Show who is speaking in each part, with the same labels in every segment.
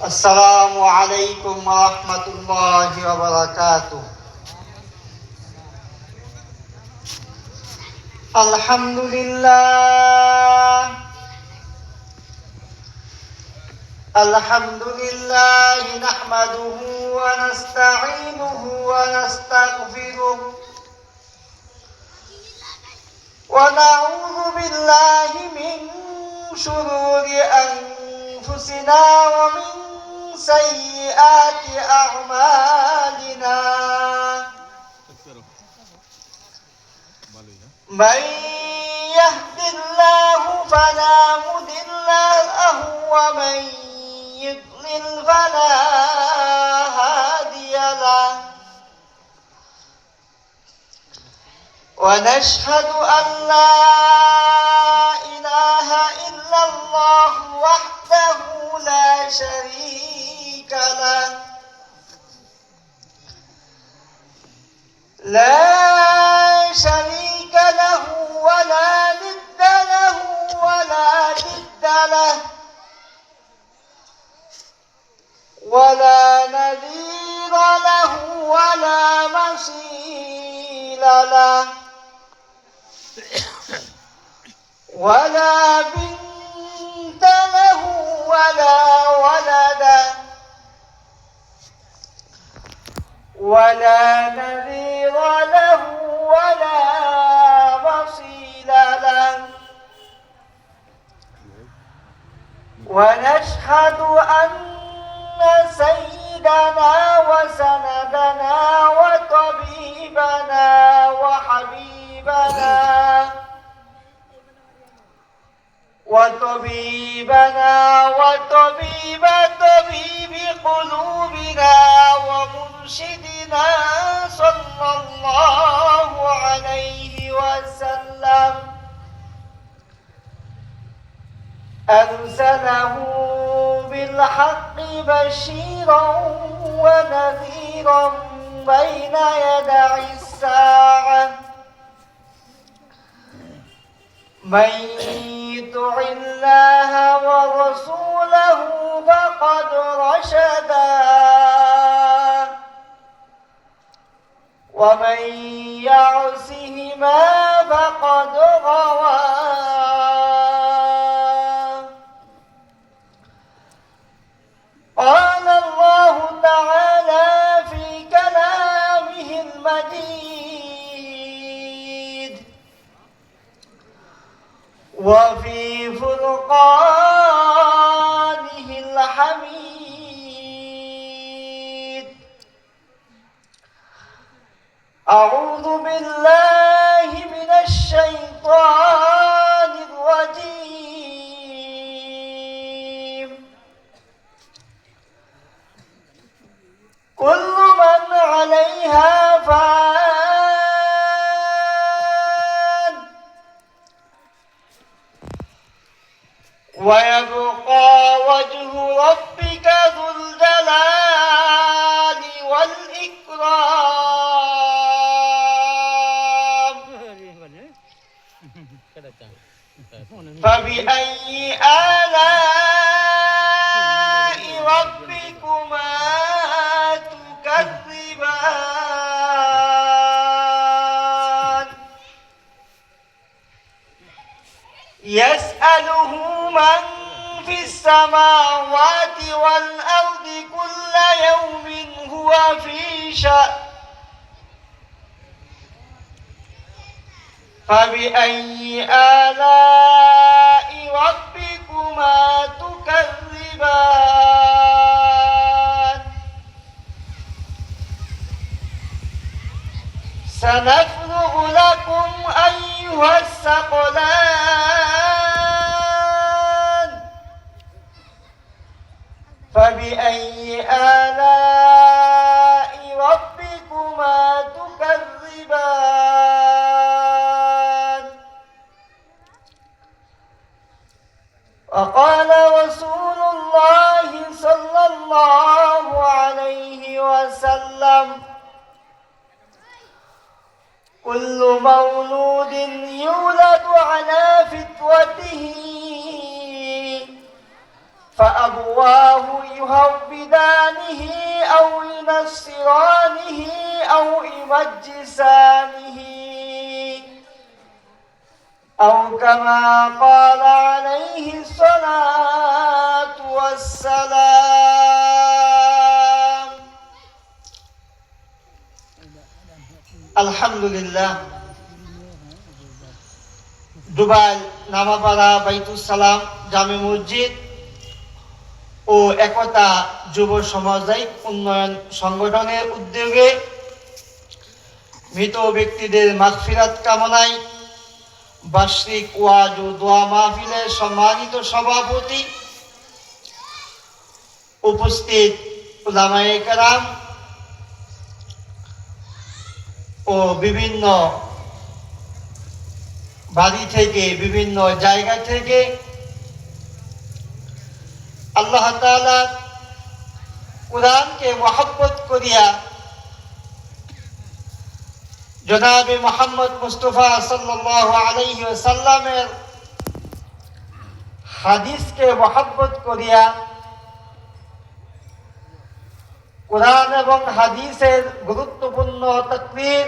Speaker 1: আসসালামু আলাইকুম ওয়া রাহমাতুল্লাহি ওয়া বারাকাতুহু। আলহামদুলিল্লাহ নাহমাদুহু ওয়া নাস্তাঈনুহু ওয়া নাস্তাগফিরুহু ওয়া নাউযু বিল্লাহি মিন শুরুরি আনফুসিনা ওয়া মিন সাইয়্যাতি আ'মালিনা। من يهد الله فلا مضل له ومن يضلل فلا هادي له ونشهد أن لا إله إلا الله وحده لا شريك له لا شريك له ولا ند له ولا ضد له ولا نذير له ولا مثيل له ولا بنت له ولا ولد ولا نذير له ولا وصيل له ونشهد أن سيدنا وسندنا وطبيبنا وطبيب قلوبنا ومرشدنا صلى الله عليه وسلم أرسله بالحق بشيرا ونذيرا بين يدي الساعة من يطع الله ورسوله فقد رشدا ومن يعصهما فقد غوى قال الله تعالى في كلامه المجيد وفي فرقانه الحميد. أعوذ بالله من الشيطان الرجيم. كل من عليها فان ويبقى وجه ربك ذو الجلال والإكرام. فبأي آلاء ربكما تكذبان يسأله من في السماوات والأرض كل يوم هو في شأن. فبأي آلاء ربكما تكذبان سنفرغ لكم أيها الثقلان. فبأي آلاء ربكما تكذبان. وقال رسول الله صلى الله عليه وسلم كل مولود يولد على فطرته فأبواه يهودانه أو ينصرانه أو يمجسانه أو كما قال عليه الصلاة والسلام الحمد لله দুবাই নামাপাড়া বাইতুস সালাম জামে মসজিদ ও একতা যুব সামাজিক উন্নয়ন সংগঠনের উদ্যোগে মৃত ব্যক্তিদের মাগফিরাত কামনায় বার্ষিক ওয়াজ ও দোয়া মাহফিলের সম্মানিত সভাপতি, উপস্থিত উলামায়ে কেরাম ও বিভিন্ন বাড়ি থেকে বিভিন্ন জায়গা থেকে আল্লাহ তাআলা কুরআনকে মহব্বত করিয়া জনাবে মুহাম্মদ মুস্তাফা সাল্লাল্লাহু আলাইহি ওয়াসাল্লামের হাদিসকে মহব্বত করিয়া কুরআন এবং হাদিসের গুরুত্বপূর্ণ তাকরীর,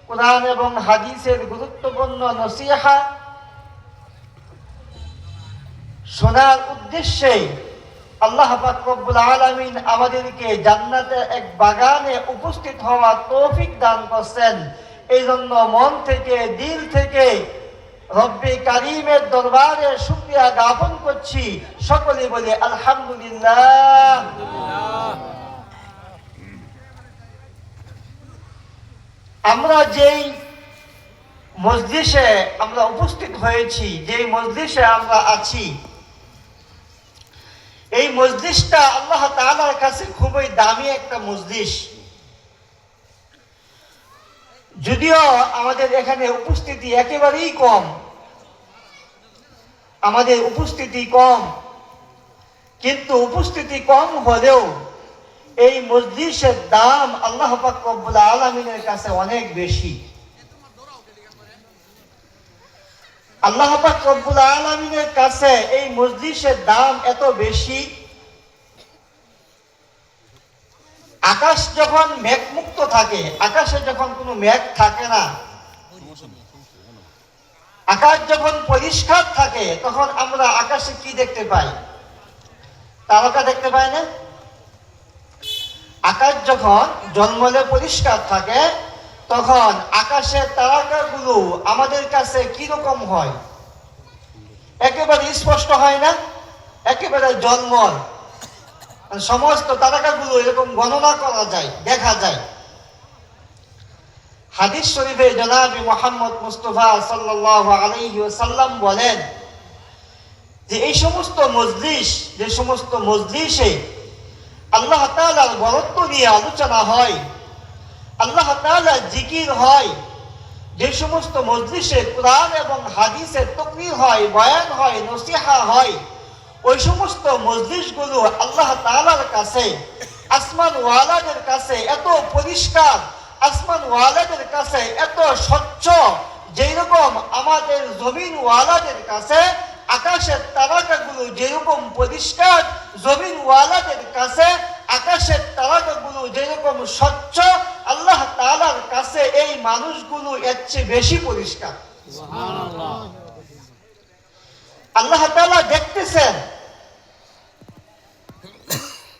Speaker 1: কুরআন এবং হাদিসের গুরুত্বপূর্ণ নসিহা শোনার উদ্দেশ্যে আল্লাহ পাক রব্বুল আলামিন আমাদেরকে জান্নাতের এক বাগানে উপস্থিত হওয়ার তৌফিক দান করছেন। এই জন্য মন থেকে, দিল থেকে রব্বে কারীমের দরবারে শুকরিয়া জ্ঞাপন করছি। সকলে বলে আলহামদুলিল্লাহ। আমরা যেই মজলিসে আমরা উপস্থিত হয়েছি, যেই মজলিসে আমরা আছি, এই মজলিসটা আল্লাহ তাআলার কাছে খুবই দামি একটা মজলিস। যদিও আমাদের এখানে উপস্থিতি একেবারেই কম, আমাদের উপস্থিতি কম, কিন্তু উপস্থিতি কম হলেও এই মজলিসের দাম আল্লাহ পাক রব্বুল আলামিনের কাছে অনেক বেশি। আল্লাহ পাক রব্বুল আলামিনের কাছে এই মজলিসের দাম এত বেশি, আকাশ যখন মেঘমুক্ত থাকে, আকাশে যখন কোনো মেঘ থাকে না, আকাশ যখন পরিষ্কার থাকে, তখন আমরা আকাশে কি দেখতে পাই? তারকা দেখতে পাই না? আকাশ যখন জলমলে পরিষ্কার থাকে, তখন আকাশের তারকাগুলো আমাদের কাছে কিরকম হয়? একেবারে স্পষ্ট হয় না? একেবারে জলমল, সমস্ত তারকাগুলো এরকম গণনা করা যায়, দেখা যায়। হাদিস শরীফে জনাবে মুহাম্মদ মুস্তাফা সাল্লাল্লাহু আলাইহি ওয়াসাল্লাম বলেন যে এই সমস্ত মজলিস, যে সমস্ত মজলিসে আল্লাহ তাআলার বরত্ব নিয়ে আলোচনা হয়, আল্লাহ তাআলার জিকির হয়, যে সমস্ত মজলিসে কুরআন এবং হাদিসের তাকরীর হয়, বয়ান হয়, নসিহা হয়, ওই সমস্ত মজলিসগুলো আল্লাহ তাআলার কাছে, আসমান ওয়ালাদের কাছে এত পরিষ্কার, আসমান ওয়ালাদের কাছে এত স্বচ্ছ, যেরকম আমাদের জমিন ওয়ালাদের কাছে আকাশের তারকাগুলো যেরকম পরিষ্কার, জমিন ওয়ালাদের কাছে আকাশের তারকাগুলো যেরকম স্বচ্ছ, আল্লাহ তাআলার কাছে এই মানুষগুলো এর চেয়ে বেশি পরিষ্কার। সুবহানাল্লাহ। আল্লাহ তাআলা দেখতেছেন,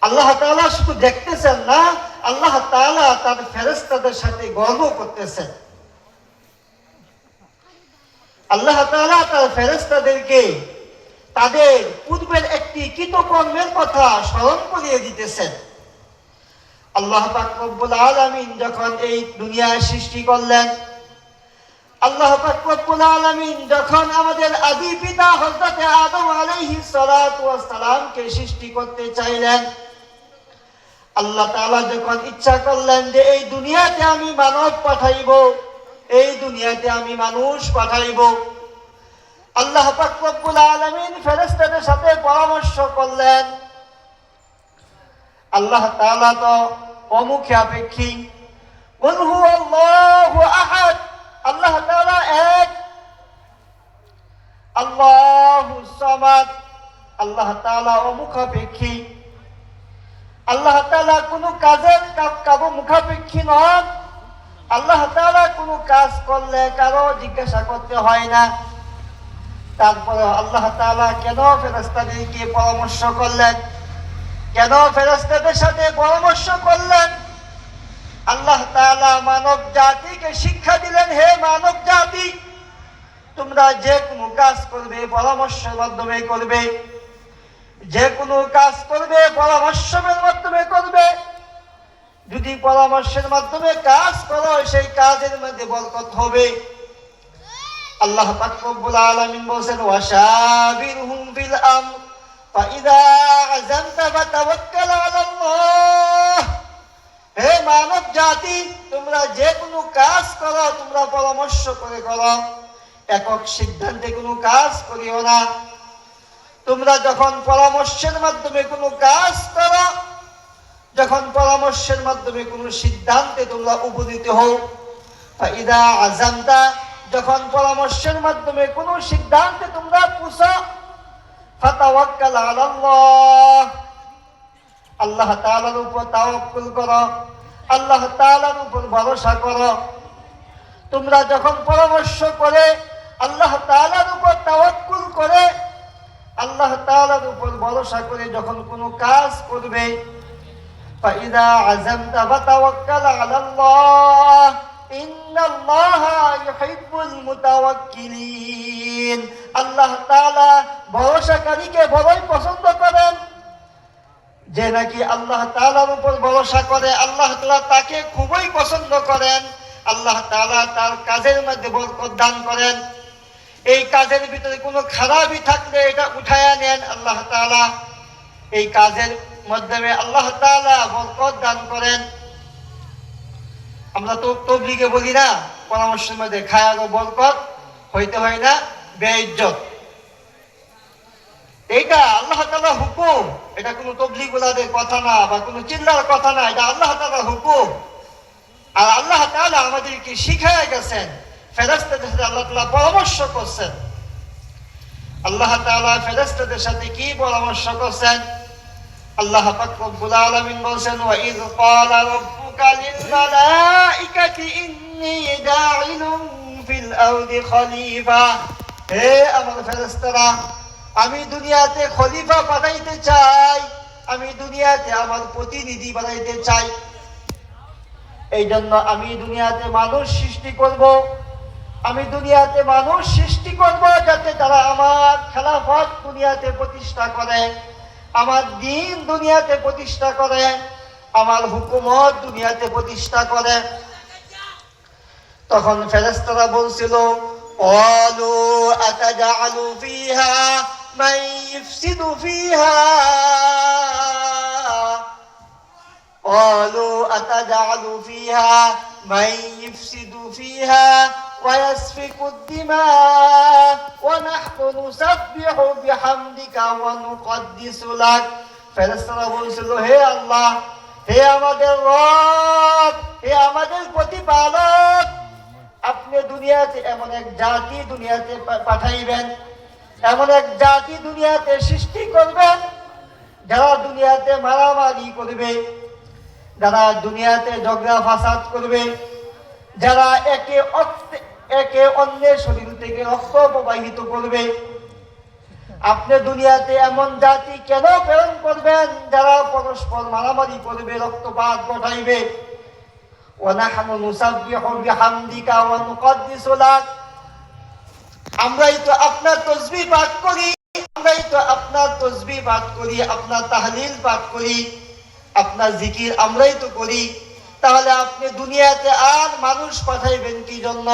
Speaker 1: আল্লাহ তাআলা শুধু দেখতেছেন না, আল্লাহ তাআলা তার ফেরেশতাদের সাথে গর্ব করতেছেন। আল্লাহ তাআলা তার ফেরেশতাদেরকে তাদের পূর্বের একটি কৃতকর্মের কথা স্মরণ করিয়ে দিতেছেন। আল্লাহ পাক রব্বুল আলামিন যখন এই দুনিয়া সৃষ্টি করলেন, আল্লাহ পাক রব্বুল আলামিন যখন আমাদের আদি পিতা হযরত আদম আলাইহিস সালাতু ওয়াস সালামকে সৃষ্টি করতে চাইলেন, আল্লাহ তাআলা যখন ইচ্ছা করলেন যে এই দুনিয়াতে আমি মানব পাঠাইব, এই দুনিয়াতে আমি মানুষ পাঠাইব, আল্লাহ পাক রব্বুল আলামিন ফেরেশতাদের সাথে পরামর্শ করলেন। আল্লাহ তাআলা তো অমুখে আপেক্ষী, কুল হুয়াল্লাহু আহাদ, আল্লাহ তাআলা এক, আল্লাহুস সামাদ, আল্লাহ তাআলা অমুখাপেক্ষী। আল্লাহ তাআলা কোনো কাজের কারো মুখাপেক্ষী নন। আল্লাহ তাআলা কোনো কাজ করলে কারো জিজ্ঞাসা করতে হয় না। তারপরে আল্লাহ তাআলা কেন ফেরেশতাদেরকে পরামর্শ করলেন, কেন ফেরেশতাদের সাথে পরামর্শ করলেন? আল্লাহ তাআলা মানব জাতিকে শিক্ষা দিলেন, হে মানব জাতি, তোমরা যে কোনো কাজ করবে পরামর্শের মাধ্যমে করবে, যে কোনো কাজ করবে পরামর্শের মাধ্যমে করবে। যদি পরামর্শের মাধ্যমে কাজ করো সেই কাজের মধ্যে বরকত হবে। আল্লাহ পাক রব্বুল আলামিন বলেন, ওয়াশাবিরহুম ফিল আমর ফাইযা আযামতা ফাতাওয়াক্কাল আলাল্লাহ। হে মানব জাতি, তোমরা যে কোনো কাজ করো তোমরা পরামর্শ করে করো, একক সিদ্ধান্তে কোনো কাজ করিও না। তোমরা যখন পরামর্শের মাধ্যমে কোনো কাজ করো, যখন পরামর্শের মাধ্যমে কোনো সিদ্ধান্তে তোমরা উপনীত হও, ফাইদা আযামতা, যখন পরামর্শের মাধ্যমে কোনো সিদ্ধান্তে তোমরা পৌঁছো, ফাতাওয়াক্কাল আলাল্লাহ, আল্লাহ তাআলার উপর তাওয়াক্কুল করো, আল্লাহ তাআলার উপর ভরসা করো। তোমরা যখন পরামর্শ করে আল্লাহ তাআলার উপর তাওয়াক্কুল করে আল্লাহ তাআলার উপর ভরসা করে যখন কোনো কাজ করবে, ফাইদা আযামতা ফাতাওয়াক্কাল আলাল্লাহ ইন্নাল্লাহা ইউহিব্বুল মুতাওয়াক্কিলিন। আল্লাহ তাআলা ভরসাকারীকে বড়ই পছন্দ করেন। যে নাকি আল্লাহ তাআলার উপর ভরসা করে আল্লাহ তাআলা তাকে খুবই পছন্দ করেন। আল্লাহ তাআলা তার কাজের মধ্যে বরকত দান করেন। এই কাজের ভিতরে কোনো খারাপই থাকলে এটা উঠায়া নেন আল্লাহ তাআলা। এই কাজের মাধ্যমে আল্লাহ তাআলা বরকত দান করেন। আমরা তো তাবলীগে বলি না, পরামর্শের মধ্যে খায়ার বরকত হইতে হয় না বেইজ্জত। এইটা আল্লাহ তাআলার হুকুম, এটা কোনো তাবলীগওয়ালাদের কথা না বা কোনো চিল্লার কথা না, এটা আল্লাহ তাআলার হুকুম। আর আল্লাহ তাআলা আমাদেরকে শিখায়া গেছেন, ফেরেশতাদের সাথে আল্লাহ তাআলা পরামর্শ করছেন। আল্লাহ তাআলা ফেরেশতাদের সাথে কি পরামর্শ করছেন? আল্লাহ পাক রব্বুল আলামিন বলেন, ওয়া ইয ক্বালা রাব্বুকা লিল মালাইকাতি ইন্নী জাইলুন ফিল আরদি খলিফা। হে আমার ফেরেশতারা, আমি দুনিয়াতে খলিফা বানাইতে চাই, আমি দুনিয়াতে আমার প্রতিনিধি বানাইতে চাই। এই জন্য আমি দুনিয়াতে মানুষ সৃষ্টি করব, আমি দুনিয়াতে মানুষ সৃষ্টি করব যাতে তারা আমার খেলাফত দুনিয়াতে প্রতিষ্ঠা করে, আমার দ্বীন দুনিয়াতে প্রতিষ্ঠা করে, আমার হুকুমত দুনিয়াতে প্রতিষ্ঠা করে। তখন ফেরেশতারা বলছিল, ক্বালু আতাজআলু ফীহা মান ইফসিদু ফীহা ক্বালু আতাজআলু ফীহা মান ইফসিদু ফীহা ওয়া ইয়াসফিকু দিমা ওয়া নাহনু নুসাব্বিহু বিহামদিকা ওয়া নুকদ্দিসু লাক। ফেরেশতারা বলছিল, হে আল্লাহ, হে আমাদের রব, হে আমাদের প্রতিপালক, আপনি দুনিয়াতে এমন এক জাতি দুনিয়াতে পাঠাইবেন, এমন এক জাতি দুনিয়াতে সৃষ্টি করবেন যারা দুনিয়াতে মারামারি করবে, যারা দুনিয়াতে ঝগড়া ফাসাদ করবে, যারা একে অন্যের শরীর থেকে রক্ত প্রবাহিত করবে। আপনি দুনিয়াতে এমন জাতি কেন প্রেরণ করবেন যারা পরস্পর মারামারি করবে, রক্তপাত ঘটাইবে? ওয়া নাহনু নুসাব্বিহু বিহামদিকা ওয়া নুকদ্দিসু লাক। আমরাই তো আপনার তাসবিহ পাঠ করি, আমরাই তো আপনার তাসবিহ পাঠ করি, আপনার তাহলিল পাঠ করি, আপনার জিকির আমরাই তো করি। তাহলে আপনি দুনিয়াতে আর মানুষ পাঠাইবেন কি জন্য?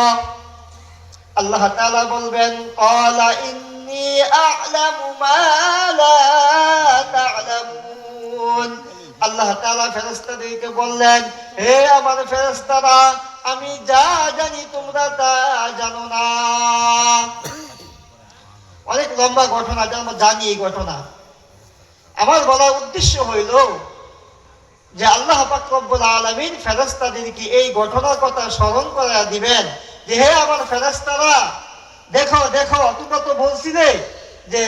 Speaker 1: আল্লাহ তাআলা বলবেন, ক্বালা ইন্নী আ'লামু মা লা তা'লামুন। আল্লাহ তাআলা ফেরেশতাদেরকে বললেন, হে আমার ফেরেশতারা, আমি যা জানি তোমরা তা জানো না। অনেক লম্বা ঘটনা, আমরা জানি এই ঘটনা। আমার বলার উদ্দেশ্য হইল যে আল্লাহ পাক রব্বুল আলামিন ফেরেশতাদেরকে এই ঘটনার কথা স্মরণ করে দিবেন যে হে আমার ফেরেশতারা, দেখো দেখো, তোমরা তো বলছিলে যে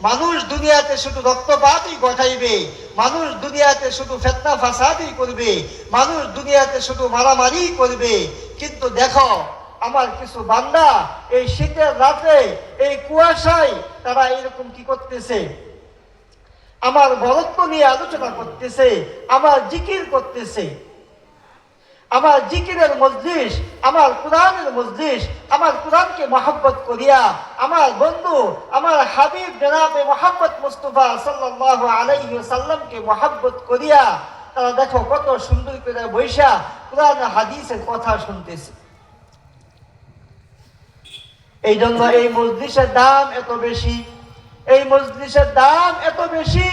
Speaker 1: মানুষ দুনিয়াতে শুধু রক্তপাতই ঘটাইবে, মানুষ দুনিয়াতে শুধু ফিতনা ফাসাদই করবে, মানুষ দুনিয়াতে শুধু মারামারি করবে। কিন্তু দেখো আমার কিছু বান্দা এই শীতের রাতে এই কুয়াশায় তারা এরকম কি করতেছে, আমার বরত্ব নিয়ে আলোচনা করতেছে, আমার জিকির করতেছে। আমার জিকিরের মজলিস, আমার কোরআনের মজলিস, আমার কোরআনকে মহব্বত করিয়া আমার বন্ধু আমার হাবিব জনাবে মুহাম্মদ মুস্তাফা সাল্লাল্লাহু আলাইহি ওয়াসাল্লামকে মহব্বত করিয়া তারা দেখো কত সুন্দর করে বৈশা কোরআন হাদিসের কথা শুনতেছে। এই জন্য এই মজলিসের দাম এত বেশি, এই মজলিসের দাম এত বেশি।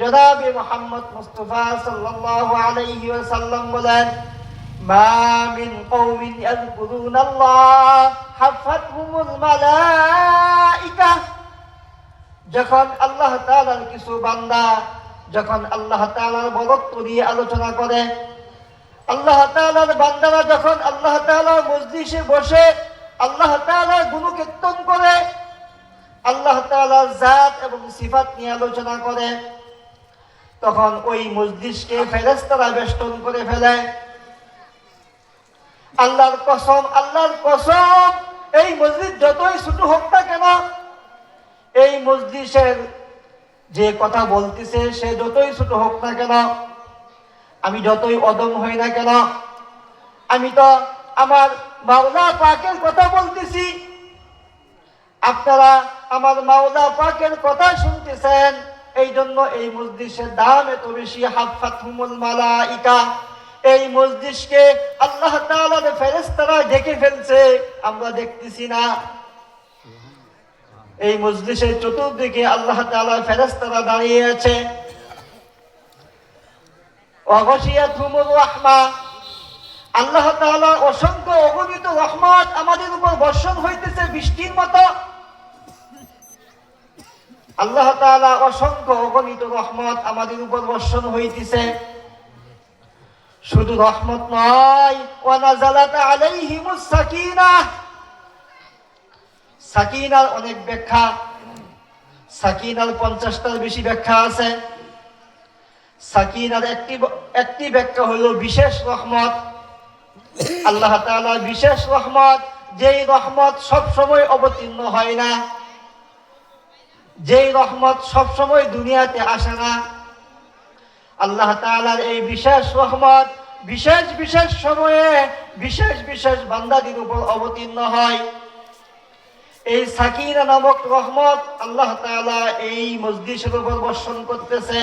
Speaker 1: জনাবে মুহাম্মদ মুস্তাফা সাল্লাল্লাহু আলাইহি ওয়াসাল্লাম বলেন, মা মিন কওমিন ইয়াযকুরুনাল্লাহ হাফাতহুমুল মালাইকা। যখন আল্লাহ তাআলার কিছু বান্দা যখন আল্লাহ তাআলার বরত্ব নিয়ে আলোচনা করে, আল্লাহ তাআলার বান্দারা যখন আল্লাহ তাআলার মজলিসে বসে আল্লাহ তাআলার গুণকীর্তন করে, আল্লাহ তাআলার জাত এবং সিফাত নিয়ে আলোচনা করে, তখন ওই মজলিসকে ফেরেশতারা বেষ্টন করে ফেলে। আল্লাহর কসম, আল্লাহর কসম, এই মসজিদ যতই ছোট হোক না কেন, এই মজলিসের যে কথা বলতেছে সে যতই ছোট হোক না কেন, আমি যতই অদম হই না কেন, আমি তো আমার মাওলা পাকের কথা বলতেছি, আপনারা আমার মাওলা পাকের কথা শুনতেছেন। এই জন্য এই মজলিসের দাম এত বেশি। হাফাতহুমুল মালাইকা, এই মজলিসকে আল্লাহ তাআলার ফেরেশতারা ঢেকে ফেলছে, আমরা দেখতেছি না। এই মজলিসের চতুর্দিকে আল্লাহ তাআলার ফেরেশতারা দাঁড়িয়ে আছে। ওয়াগশিয়াতহুমুর রাহমা, আল্লাহ তাআলার অসংখ্য অগণিত রহমত আমাদের উপর বর্ষণ হইতেছে বৃষ্টির মতো। আল্লাহ তাআলা অসংখ্য অগণিত রহমত আমাদের উপর বর্ষণ হইতেছে। শুধু রহমত নয়, ওয়া নাযালাত আলাইহিমুস সাকিনাহ। সাকিনার অনেক ব্যাখ্যা, সাকিনার 50টার বেশি ব্যাখ্যা আছে। সাকিনার একটি ব্যাখ্যা হলো বিশেষ রহমত। আল্লাহ তাআলার বিশেষ রহমত, যেই রহমত সব সময় অবতীর্ণ হয় না, যেই রহমত সব সময় দুনিয়াতে আসে না। আল্লাহ তাআলার এই বিশেষ রহমত বিশেষ বিশেষ সময়ে বিশেষ বিশেষ বান্দাদের উপর অবতীর্ণ হয়। এই সাকিনা নামক রহমত আল্লাহ তাআলা এই মজলিসের উপর বর্ষণ করতেছে।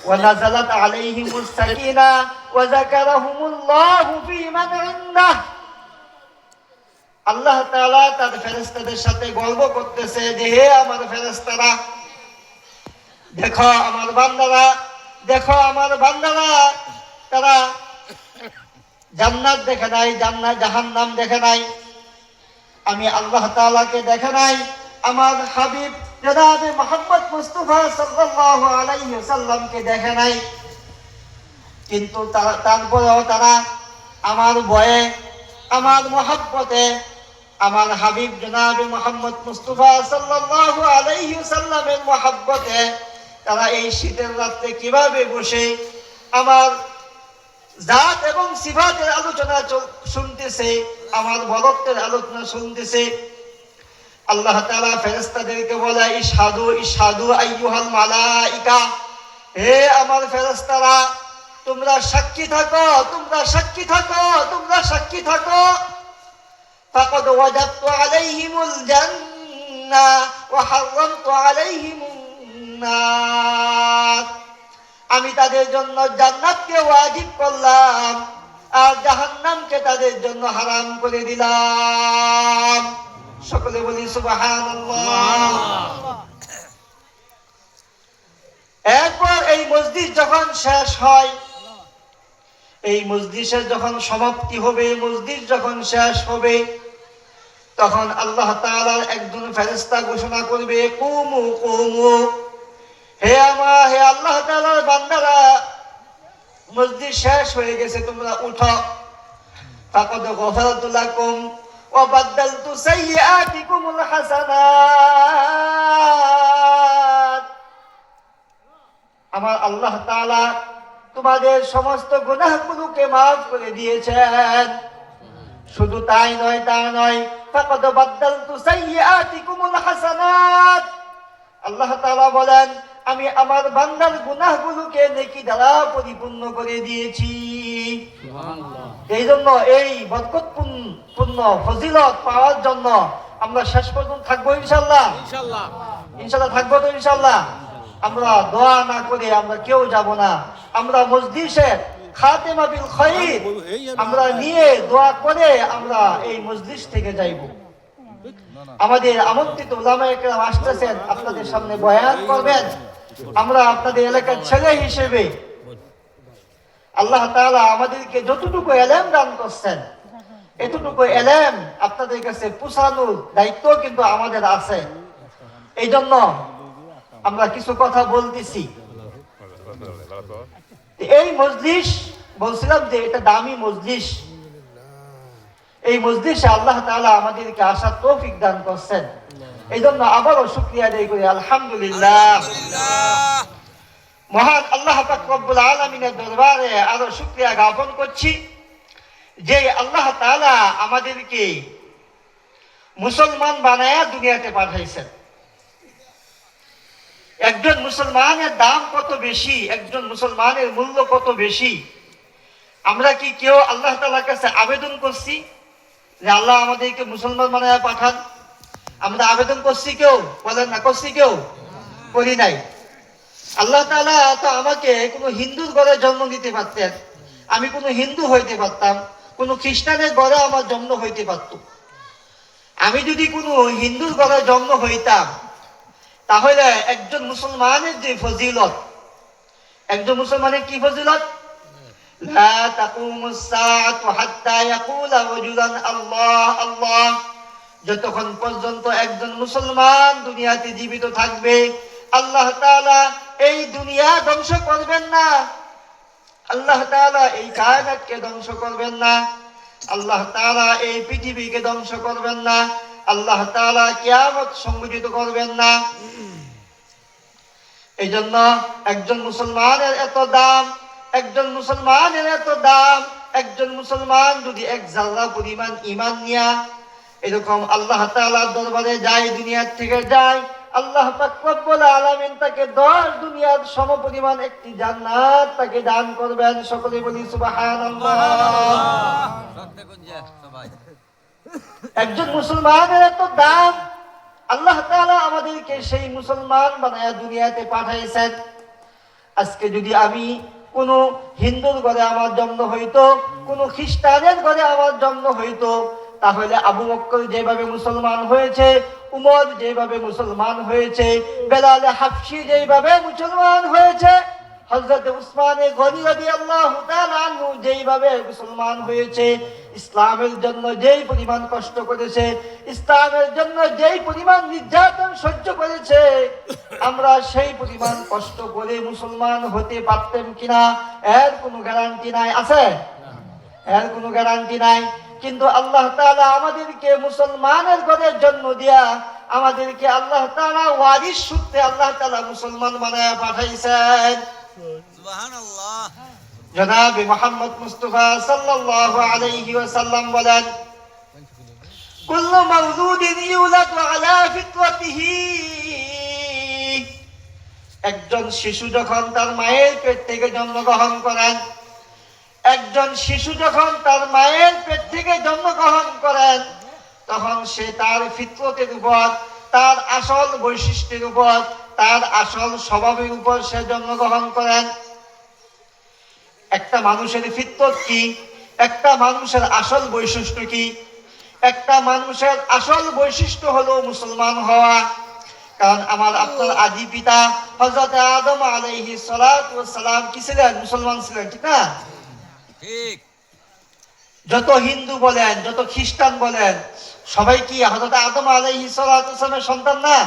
Speaker 1: ওয়া নাযালাত আলাইহিমুস সাকিনা ওয়া যাকারাহুমুল্লাহু ফী মান ইনদাহ। আল্লাহ তাআলা তার ফেরেশতাদের সাথে গর্ব করতেছে যে হে আমার ফেরেশতারা, দেখো আমার বান্দারা, দেখো আমার বান্দারা, তারা জান্নাত দেখে নাই, জাহান্নাম দেখে নাই, আমি আল্লাহ তাআলাকে দেখে নাই, আমার হাবিব জনাবে মুহাম্মদ মুস্তাফা সাল্লাল্লাহু আলাইহি ওয়াসাল্লামকে দেখে নাই। কিন্তু তারপরেও তারা আমার ভয়ে, আমার মহব্বতে, আমার হাবিব জনাবে মুহাম্মদ মুস্তাফা সাল্লাল্লাহু আলাইহি ওয়াসাল্লামের মহব্বতে তারা এই শীতের রাতে কিভাবে বসে আমার জাত এবং সিফাতের আলোচনা শুনতেছে, আমার বরত্বের আলোচনা শুনতেছে। আল্লাহ তাআলা ফেরেশতাদেরকে বলে, ইশহাদু ইশহাদু আইয়ুহাল মালাইকা, হে আমার ফেরেশতারা, তোমরা সাক্ষী থাকো, তোমরা সাক্ষী থাকো, তোমরা সাক্ষী থাকো। ফাকাদ ওয়াজাবতু আলাইহিমুল জান্নাহ ওয়া হারামতু আলাইহিমুন নার। আমি তাদের জন্য জান্নাতকে ওয়াজিব করলাম আর জাহান্নামকে তাদের জন্য হারাম করে দিলাম। সকলে বলি সুবহানাল্লাহ। এরপর এই মজলিস যখন শেষ হয়, এই মজলিসের যখন সমাপ্তি হবে, মজলিস যখন শেষ হবে, তখন আল্লাহ তাআলার একজন ফেরেশতা ঘোষণা করবে, কুমু কুমু, হে আল্লাহ তাআলার বান্দারা, মজলিস শেষ হয়ে গেছে, তোমরা উঠো। ফাকাদ গফারতু লাকুম وبدلت سيئاتكم الحسنات আমার আল্লাহ তাআলা তোমাদের সমস্ত গুনাহগুলোকে maaf করে দিয়েছেন। শুধু তাই নয়, তা নয়, ফাকাদ বাদদালতু সাইয়্যাতিকুমুল হাসানাত, আল্লাহ তাআলা বলেন আমি আমার বান্দার গুনাহগুলোকে নেকি দ্বারা পরিপূর্ণ করে দিয়েছি। সুবহানাল্লাহ। এই জন্য এই বরকতপূর্ণ ফজিলত পাওয়ার জন্য আমরা শেষ পর্যন্ত থাকবো ইনশাআল্লাহ। ইনশাআল্লাহ থাকবো তো ইনশাআল্লাহ। আমরা দোয়া না করে আমরা কেউ যাব না। আমরা মজলিসে খাতেমা বিল খাইর আমরা নিয়ে দোয়া করে আমরা এই মজলিস থেকে যাইব। আমাদের আমন্ত্রিত উলামায়ে কেরাম আসতেছেন, আপনাদের সামনে বয়ান করবেন। আমরা আপনাদের এলাকার ছেলে হিসেবে আল্লাহ তাআলা আমাদেরকে যতটুকু ইলম দান করছেন, এতটুকু ইলম আপনাদের কাছে পৌঁছানোর দায়িত্ব কিন্তু আমাদের আছে। এই জন্য আমরা কিছু কথা বলতেছি। এই মজলিস বলছিলাম যে এটা দামি মজলিস। এই মজলিসে আল্লাহ তাআলা আমাদেরকে আসার তৌফিক দান করছেন। এই জন্য আবারও শুকরিয়া আদায় করি আলহামদুলিল্লাহ। মহান আল্লাহ পাক রব্বুল আলামিনের দরবারে আরো শুকরিয়া জ্ঞাপন করছি যে আল্লাহ তাআলা আমাদেরকে মুসলমান বানায়া দুনিয়াতে পাঠাইছেন। একজন মুসলমানের দাম কত বেশি, একজন মুসলমানের মূল্য কত বেশি। আমরা কি কেউ আল্লাহ তাআলার কাছে আবেদন করছি যে আল্লাহ আমাদেরকে মুসলমান বানায়া পাঠান? আমরা আবেদন করছি কেউ? বলেন না, করছি কেউ? করি নাই। আল্লাহ তাআলা তো আমাকে কোনো হিন্দুর ঘরে জন্ম দিতে পারতেন, আমি কোনো হিন্দু হইতে পারতাম, কোনো খ্রিস্টানের ঘরে আমার জন্ম হইতে পারত। আমি যদি কোনো হিন্দুর ঘরে জন্ম হইতাম তাহলে একজন মুসলমানের যে ফজিলত, একজন মুসলমানের কি ফজিলত? লা তাকুমুস সাআতু হাত্তা ইয়াকুলা রাজুলান আল্লাহ আল্লাহ। যতক্ষণ পর্যন্ত একজন মুসলমান দুনিয়াতে জীবিত থাকবে আল্লাহ তাআলা এই দুনিয়া ধ্বংস করবেন না, আল্লাহ তাআলা এই কায়নাতকে ধ্বংস করবেন না, আল্লাহ তাআলা এই পৃথিবীকে ধ্বংস করবেন না, আল্লাহ তাআলা কিয়ামত সংঘটিত করবেন না। এই জন্য একজন মুসলমানের এত দাম, একজন মুসলমানের এত দাম। একজন মুসলমান যদি এক জাররা পরিমাণ ঈমান নিয়া এরকম আল্লাহ তাআলার দরবারে যায়, দুনিয়ার থেকে যায়, আল্লাহ পাক রব্বুল আলামিন তাকে 10 দুনিয়ার সমপরিমাণ একটি জান্নাত তাকে দান করবেন। সকলে বলি সুবহানাল্লাহ। একজন মুসলমানের এত দাম, আল্লাহ তাআলা আমাদেরকে সেই মুসলমান বানায়া দুনিয়াতে পাঠাইছেন। আজকে যদি আমি কোন হিন্দুর ঘরে আমার জন্ম হইতো, কোন খ্রিস্টানের ঘরে আমার জন্ম হইতো, তাহলে আবু বকর যেভাবে মুসলমান হয়েছে, উমর যেভাবে মুসলমান হয়েছে, বেলাল হাবশী যেভাবে মুসলমান হয়েছে, হযরত উসমান গনি রাদিয়াল্লাহু তাআলা আনহু যেভাবে মুসলমান হয়েছে, ইসলামের জন্য যেই পরিমাণ কষ্ট করেছে, ইসলামের জন্য যেই পরিমাণ নির্যাতন সহ্য করেছে, আমরা সেই পরিমাণ কষ্ট করে মুসলমান হতে পারতাম কিনা এর কোনো গ্যারান্টি নাই। আছে? এর কোনো গ্যারান্টি নাই। কিন্তু আল্লাহ তাআলা আমাদেরকে মুসলমানের ঘরে জন্ম দিয়া আমাদেরকে আল্লাহ তাআলা ওয়ারিস সূত্রে আল্লাহ তাআলা মুসলমান বানায়া পাঠাইছেন। সুবহানাল্লাহ। জনাবে মুহাম্মদ মুস্তাফা সাল্লাল্লাহু আলাইহি ওয়াসাল্লাম বলেন, কুল্লু মাওলুদিন ইউলাদু আলা ফিতরাতিহি। একজন শিশু যখন তার মায়ের পেট থেকে জন্মগ্রহণ করেন, একজন শিশু যখন তার মায়ের পেট থেকে জন্মগ্রহণ করেন, তখন সে তার ফিতরতের উপর, তার আসল বৈশিষ্ট্যের উপর, তার আসল স্বভাবের উপর সে জন্মগ্রহণ করেন। একটা মানুষের ফিতরত কি? একটা মানুষের আসল বৈশিষ্ট্য কি? একটা মানুষের আসল বৈশিষ্ট্য হলো মুসলমান হওয়া। কারণ আমার আপনার আদি পিতা হযরত আদম আলাইহিস সালাতু ওয়াস সালাম কি ছিলেন? মুসলমান ছিলেন, ঠিক না? ঠিক। যত হিন্দু বলেন, যত খ্রিস্টান বলেন, সবাই কি হযরত আদম আলাইহিস সালাতু ওয়াস সালামের সন্তান না?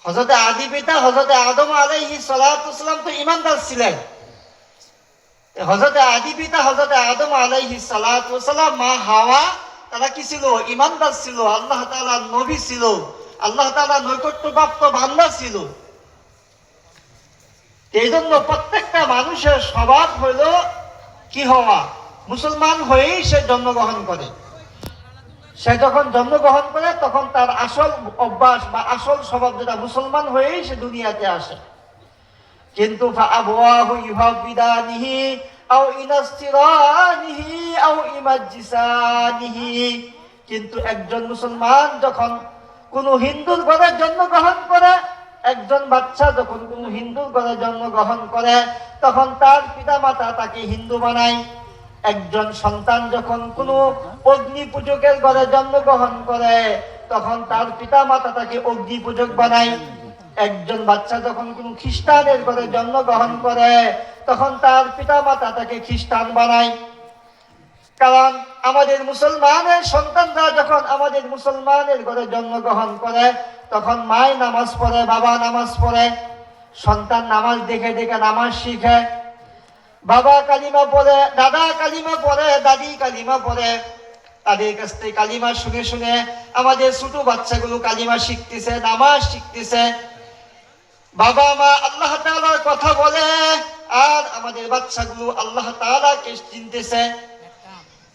Speaker 1: হযরত আদি পিতা হযরত আদম আলাইহিস সালাতু ওয়াস সালাম তো ঈমানদার ছিলেন। হযরত আদি পিতা হযরত আদম আলাইহিস সালাতু ওয়াস সালাম, মা হাওয়া তারা কি ছিল? ইমানদার ছিল, আল্লাহ তাআলার নবী ছিল, আল্লাহ তাআলার নৈকট্যপ্রাপ্ত বান্দা ছিল। এই জন্য প্রত্যেকটা মানুষের স্বভাব হলো কি হওয়া? মুসলমান হয়েই সে জন্মগ্রহণ করে। সে যখন জন্মগ্রহণ করে তখন তার আসল অভ্যাস বা আসল স্বভাব যেটা, মুসলমান হয়েই সে দুনিয়াতে আসে। কিন্তু ফাআবওয়াহু ইউহাবিদানিহি আও ইনাসতিরানিহি আও ইমাজ্জিসানিহি, কিন্তু একজন মুসলমান যখন কোন হিন্দুর ঘরে জন্মগ্রহণ করে, একজন বাচ্চা যখন কোন হিন্দুর ঘরে জন্মগ্রহণ করে তখন তার পিতামাতা তাকে হিন্দু বানায়। একজন সন্তান যখন কোন অগ্নি পূজকের ঘরে জন্মগ্রহণ করে তখন তার পিতামাতা তাকে অগ্নি পূজক বানায়। একজন বাচ্চা যখন কোন খ্রিস্টানের ঘরে জন্মগ্রহণ করে তখন তার পিতামাতা তাকে খ্রিস্টান বানায়। কারণ আমাদের মুসলমানের সন্তানরা যখন আমাদের মুসলমানের ঘরে জন্মগ্রহণ করে তখন মায় নামাজ পড়ে, বাবা নামাজ পড়ে, সন্তান নামাজ দেখে দেখে নামাজ শিখে। বাবা কালিমা পড়ে, দাদা কালিমা পড়ে, দাদি কালিমা পড়ে। তাদের কাছ থেকে কালিমা শুনে শুনে আমাদের ছোট বাচ্চাগুলো কালিমা শিখতেছে, নামাজ শিখতেছে। বাবা মা আল্লাহ তাআলার কথা বলে আর আমাদের বাচ্চাগুলো আল্লাহ তাআলাকে চিনতেছে,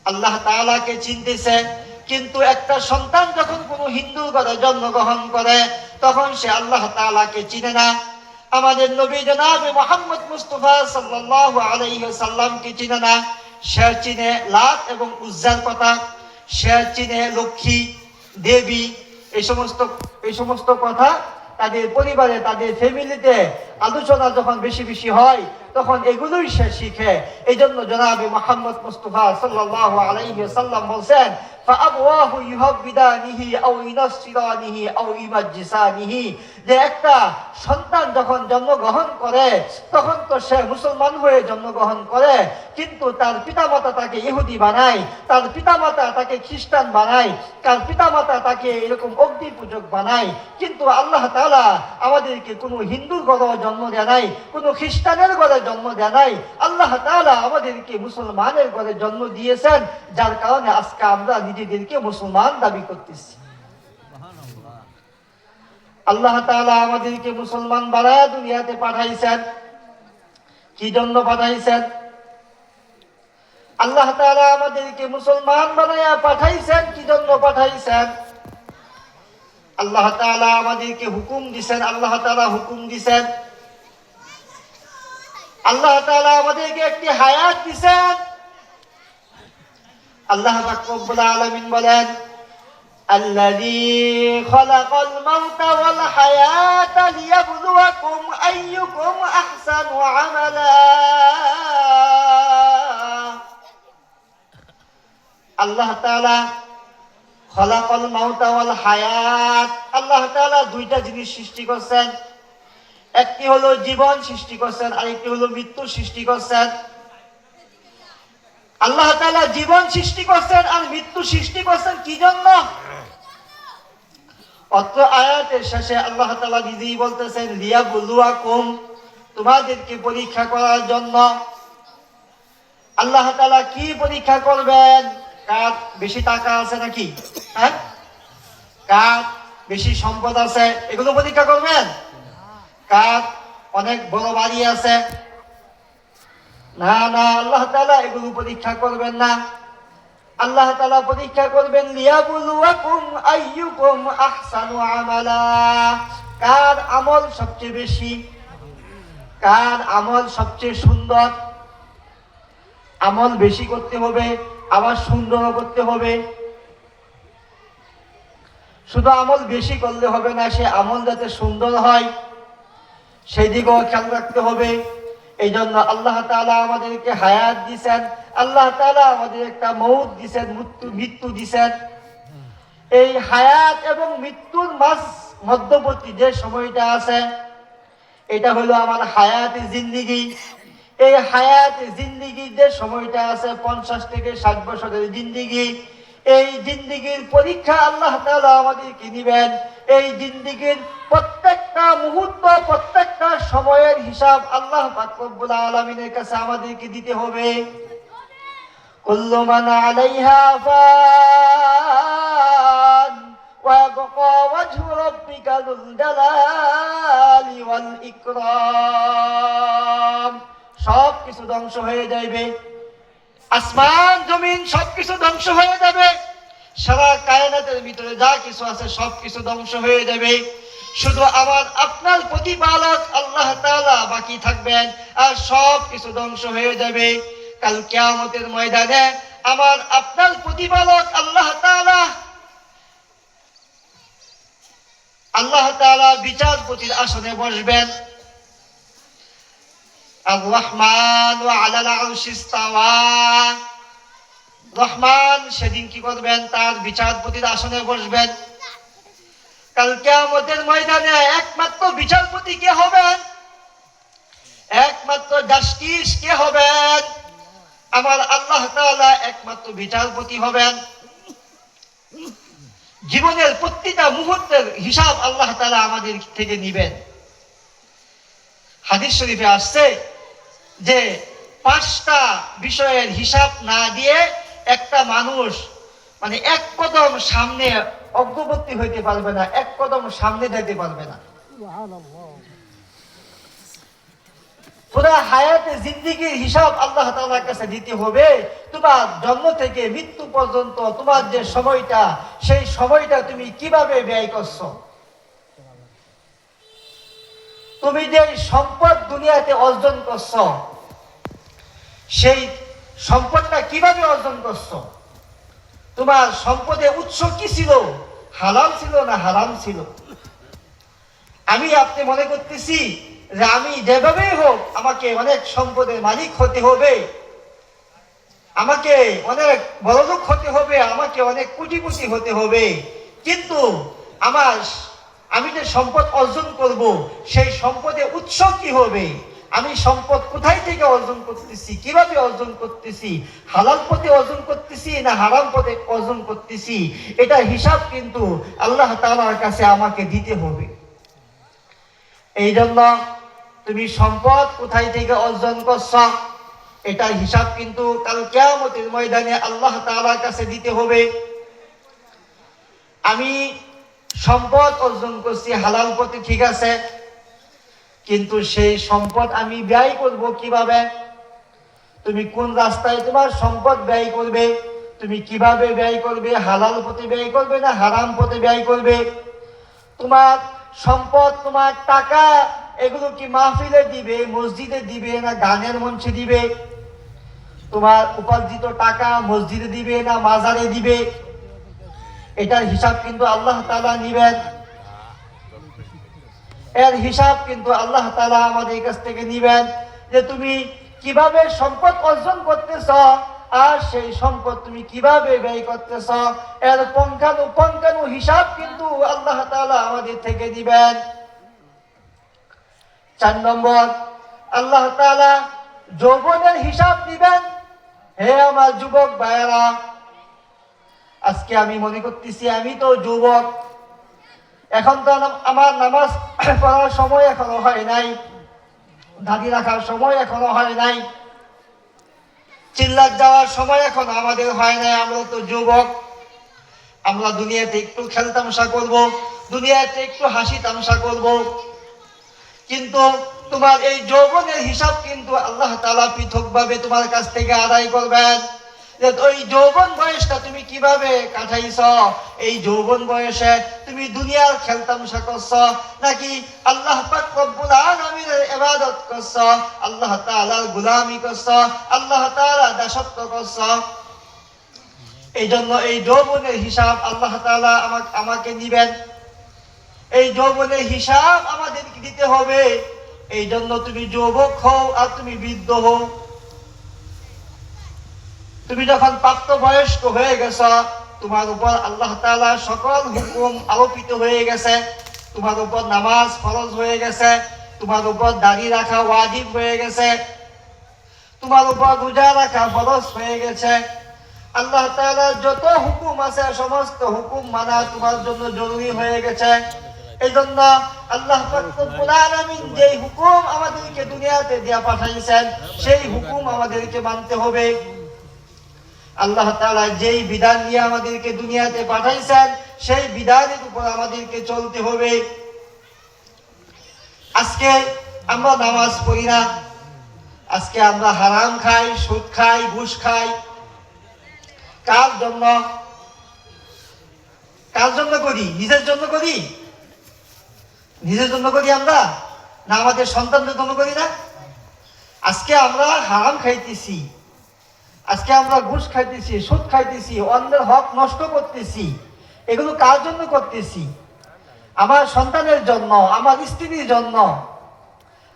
Speaker 1: আল্লাহ তাআলাকে চিনতেছে। কিন্তু একটা সন্তান যখন কোনো হিন্দু ঘরে জন্মগ্রহণ করে তখন সে আল্লাহ তাআলাকে চিনে না। আমাদের নবী জনাব মুহাম্মদ মুস্তাফা সাল্লাল্লাহু আলাইহি ওয়াসাল্লামকে চিনে না। সে চিনে লাত এবং উজ্জার কথা, সে চিনে লক্ষ্মী দেবী, এই সমস্ত কথা তাদের পরিবারে, তাদের ফ্যামিলিতে আলোচনা যখন বেশি বেশি হয় তখন এগুলোই সে শিখে। এই জন্য জনাবে মুহাম্মদ মুস্তাফা সাল্লাল্লাহু আলাইহি ওয়াসাল্লাম বলছেন ফাআবওয়াহু ইউহাবিদানিহি আও ইনাসতিরানিহি আও ইমাজ্জিসানিহি, যে একটা সন্তান যখন জন্মগ্রহণ করে তখন তো সে মুসলমান হয়ে জন্মগ্রহণ করে, কিন্তু তার পিতামাতা তাকে ইহুদি বানায়, তার পিতামাতা তাকে খ্রিস্টান বানায়, তার পিতামাতা তাকে এরকম অগ্নি পূজক বানায়। কিন্তু আল্লাহ তাআলা আমাদেরকে কোনো হিন্দুর ঘরে জন্ম দেয় নাই, কোনো খ্রিস্টানের ঘরে জন্ম দেয় নাই। আল্লাহ তাআলা আমাদেরকে মুসলমানের ঘরে জন্ম দিয়েছেন, যার কারণে আজকে আমরা নিজেদেরকে মুসলমান দাবি করতেছি। আল্লাহ তাআলা আমাদেরকে মুসলমান বানায়া দুনিয়াতে পাঠাইছেন। কি জন্য পাঠাইছেন? আল্লাহ তাআলা আমাদেরকে মুসলমান বানায়া পাঠাইছেন। কি জন্য পাঠাইছেন? আল্লাহ তাআলা আমাদেরকে হুকুম দিবেন, আল্লাহ তাআলা হুকুম দিবেন, আল্লাহ তাআলা আমাদেরকে একটি হায়াত দিবেন। আল্লাহ পাক রব্বুল আলামিন বলেন আল্লাযী খালাকাল মাউতা ওয়াল হায়াতা লিয়াবলুয়াকুম আইয়ুকুম আহসানু আমালা। আল্লাহ তাআলা খালাকাল মাউতা ওয়াল হায়াত, আল্লাহ তাআলা দুইটা জিনিস সৃষ্টি করেছেন। একটি হলো জীবন সৃষ্টি করেছেন, আরেকটি হলো মৃত্যু সৃষ্টি করেছেন। আল্লাহ তাআলা জীবন সৃষ্টি করেছেন আর মৃত্যু সৃষ্টি করেছেন কি জন্য? অত্র আয়াতের শেষে আল্লাহ তাআলা নিজেই বলতেছেন লিয়াবলুয়াকুম, তোমাদেরকে পরীক্ষা করার জন্য। আল্লাহ তাআলা কি পরীক্ষা করবেন? কার বেশি টাকা আছে নাকি? হ্যাঁ, কার বেশি সম্পদ আছে এগুলো পরীক্ষা করবেন? কার অনেক বড় বাড়ি আছে? না না, আল্লাহ তাআলা এগুলো পরীক্ষা করবেন না। আল্লাহ তাআলা পরীক্ষা করবেন লিয়াবলুয়াকুম আইয়ুকুম আহসানু আমালা, কার আমল সবচেয়ে বেশি, কার আমল সবচেয়ে সুন্দর। আমল বেশি করতে হবে, আবার সুন্দর করতে হবে। শুধু আমল বেশি করলে হবে না, সে আমল যাতে সুন্দর হয় সেই দিকেও খেয়াল রাখতে হবে। এই জন্য আল্লাহ তাআলা আমাদেরকে হায়াত দিয়েছেন, আল্লাহ তাআলা আমাদের একটা মউত দিয়েছেন, মৃত্যু দিয়েছেন। এই হায়াত এবং মৃত্যুর মধ্যবর্তী যে সময়টা আছে এটা হলো আমার হায়াত জিন্দেগি। এই হায়াত জিন্দেগির যে সময়টা আছে 50 থেকে 60 বছরের জিন্দেগি, এই জিন্দেগির পরীক্ষা আল্লাহ তাআলা আমাদেরকে নিবেন। এই জিন্দেগির প্রত্যেকটা মুহূর্ত, প্রত্যেকটা সময়ের হিসাব আল্লাহ পাক রব্বুল আলামিনের কাছে আমাদেরকে দিতে হবে। কুল্লু মান আলাইহা ফান ওয়া ইয়াবকা ওয়াজহু রাব্বিকা যুল জালালি ওয়াল ইকরাম। সব কিছু ধ্বংস হয়ে যাবে, আসমান জমিন সবকিছু ধ্বংস হয়ে যাবে, সারা কায়নাতের ভিতরে যা কিছু আছে সবকিছু ধ্বংস হয়ে যাবে, শুধু আমার আপনার প্রতিপালক আল্লাহ তাআলা বাকি থাকবেন, আর সব কিছু ধ্বংস হয়ে যাবে। কাল কিয়ামতের ময়দানে আমার আপনার প্রতিপালক আল্লাহ তাআলা বিচারপতির আসনে বসবেন। আর-রহমান আলাল আরশি ইস্তাওয়া, রহমান সেদিন কি করবেন? তার বিচারপতির আসনে বসবেন। কাল কিয়ামতের ময়দানে একমাত্র বিচারপতি কে হবেন? একমাত্র জাস্টিস কে হবেন? আমার আল্লাহ তাআলা একমাত্র বিচারপতি হবেন। জীবনের প্রতিটা মুহূর্তের হিসাব আল্লাহ তাআলা আমাদের থেকে নেবেন। হাদিস শরীফে আসছে যে 5টা বিষয়ের হিসাব না দিয়ে একটা মানুষ মানে এক কদম সামনে অগ্রগতি হইতে পারবে না, এক কদম সামনে যেতে পারবে না। পুরা হায়াতে জিন্দেগির হিসাব আল্লাহ তাআলার কাছে দিতে হবে। তোমার জন্ম থেকে মৃত্যু পর্যন্ত তোমার যে সময়টা, সেই সময়টা তুমি কিভাবে ব্যয় করছো? তুমি যে সম্পদ দুনিয়াতে অর্জন করছো, সেই সম্পদটা কিভাবে অর্জন করছো? তোমার সম্পদের উৎস কি ছিল? হালাল ছিল না হারাম ছিল? আমি আপনি মনে করতেছি যে আমি যেভাবেই হোক আমাকে অনেক সম্পদের মালিক হতে হবে, আমাকে অনেক বড়লোক হতে হবে, আমাকে অনেক কোটিপতি হতে হবে, কিন্তু আমি যে সম্পদ অর্জন করব, সেই সম্পদের উৎস কি হবে? আমি সম্পদ কোথায় থেকে অর্জন করতেছি, কিভাবে অর্জন করতেছি, হালাল পথে অর্জন করতেছি না হারাম পথে অর্জন করতেছি, এটা হিসাব কিন্তু আল্লাহ তাআলার কাছে আমাকে দিতে হবে। এই জন্য তুমি সম্পদ কোথায় থেকে অর্জন করছো, এটার হিসাব কিন্তু কাল কিয়ামতের ময়দানে আল্লাহ তাআলার কাছে দিতে হবে। আমি সম্পদ অর্জন করছি হালাল পথে, ঠিক আছে, কিন্তু সেই সম্পদ আমি ব্যয় করব কিভাবে? তুমি কোন রাস্তায় তোমার সম্পদ ব্যয় করবে, তুমি কিভাবে ব্যয় করবে? হালাল পথে ব্যয় করবে না হারাম পথে ব্যয় করবে? তোমার সম্পদ, তোমার টাকা, এগুলো কি মাহফিলে দিবে, মসজিদে দিবে না গানের মঞ্চে দিবে? তোমার উপার্জিত টাকা মসজিদে দিবে না মাজারে দিবে? এটার হিসাব কিন্তু আল্লাহ তাআলা নিবেন। এর হিসাব কিন্তু আল্লাহ তাআলা আমাদের কাছ থেকে নিবেন, যে তুমি কিভাবে সম্পদ অর্জন করতেছ, আর সেই সম্পদ তুমি কিভাবে ব্যয় করতেছ, এর পুঙ্খানু হিসাব কিন্তু আল্লাহ তাআলা আমাদের থেকে নিবেন। 4 নম্বর, আল্লাহ তাআলা যৌবনের হিসাব নিবেন। হে আমার যুবক ভাইয়েরা, আজকে আমি মনে করতেছি আমি তো যুবক, এখন তো আমার নামাজ পড়ার সময় এখনো হয় নাই, দাড়ি রাখার সময় এখনো হয় নাই, চিল্লাত যাওয়ার সময় এখনো আমাদের হয় নাই। আমরা তো যুবক, আমরা দুনিয়াতে একটু খেলতামশা করব, দুনিয়াতে একটু হাসি তামশা করব, কিন্তু তোমার এই যৌবনের হিসাব কিন্তু আল্লাহ তাআলা পৃথকভাবে তোমার কাছ থেকে আদায় করবেন। যে ওই যৌবন বয়সটা তুমি কিভাবে কাটাইছ, এই যৌবন বয়সে তুমি দুনিয়ার খেলতামশা করছ নাকি আল্লাহ পাক রব্বুল আলামিনের ইবাদত করছ, আল্লাহ তাআলার গোলামি করছ, আল্লাহ তাআলার দাসত্ব করছ? এই জন্য এই যৌবনের হিসাব আল্লাহ তাআলা আমাকে নিবেন। এই যৌবনের হিসাব আমাদেরকে দিতে হবে। এই জন্য তুমি যুবক হও আর তুমি বৃদ্ধ হও, তুমি যখন প্রাপ্তবয়স্ক হয়ে গেছ, তোমার উপর আল্লাহ তাআলা সকল হুকুম আরোপিত হয়ে গেছে। তোমার উপর নামাজ ফরজ হয়ে গেছে, তোমার উপর দাড়ি রাখা ওয়াজিব হয়ে গেছে, তোমার উপর রোজা রাখা ফরজ হয়ে গেছে। আল্লাহ তাআলার যত হুকুম আছে সমস্ত হুকুম মানা তোমার জন্য জরুরি হয়ে গেছে। এই জন্য আল্লাহ পাক রব্বুল আলামিন যেই হুকুম আমাদেরকে দুনিয়াতে দিয়া পাঠাইছেন, সেই হুকুম আমাদেরকে মানতে হবে। আল্লাহ তাআলা যেই বিধান নিয়ে আমাদেরকে দুনিয়াতে পাঠাইছেন সেই বিধানের উপর আমাদেরকে চলতে হবে। আজকে আমরা নামাজ পড়ি না, আজকে আমরা হারাম খাই, সুদ খাই, ঘুষ খাই। কার জন্য? কার জন্য করি? নিজের জন্য করি? নিজের জন্য করি আমরা, না আমাদের সন্তানদের জন্য করি না? আজকে আমরা হারাম খাইতেছি, আজকে আমরা ঘুষ খাইতেছি, সুদ খাইতেছি, অন্যের হক নষ্ট করতেছি। এগুলো কার জন্য করতেছি? আমার সন্তানের জন্য, আমার স্ত্রীর জন্য,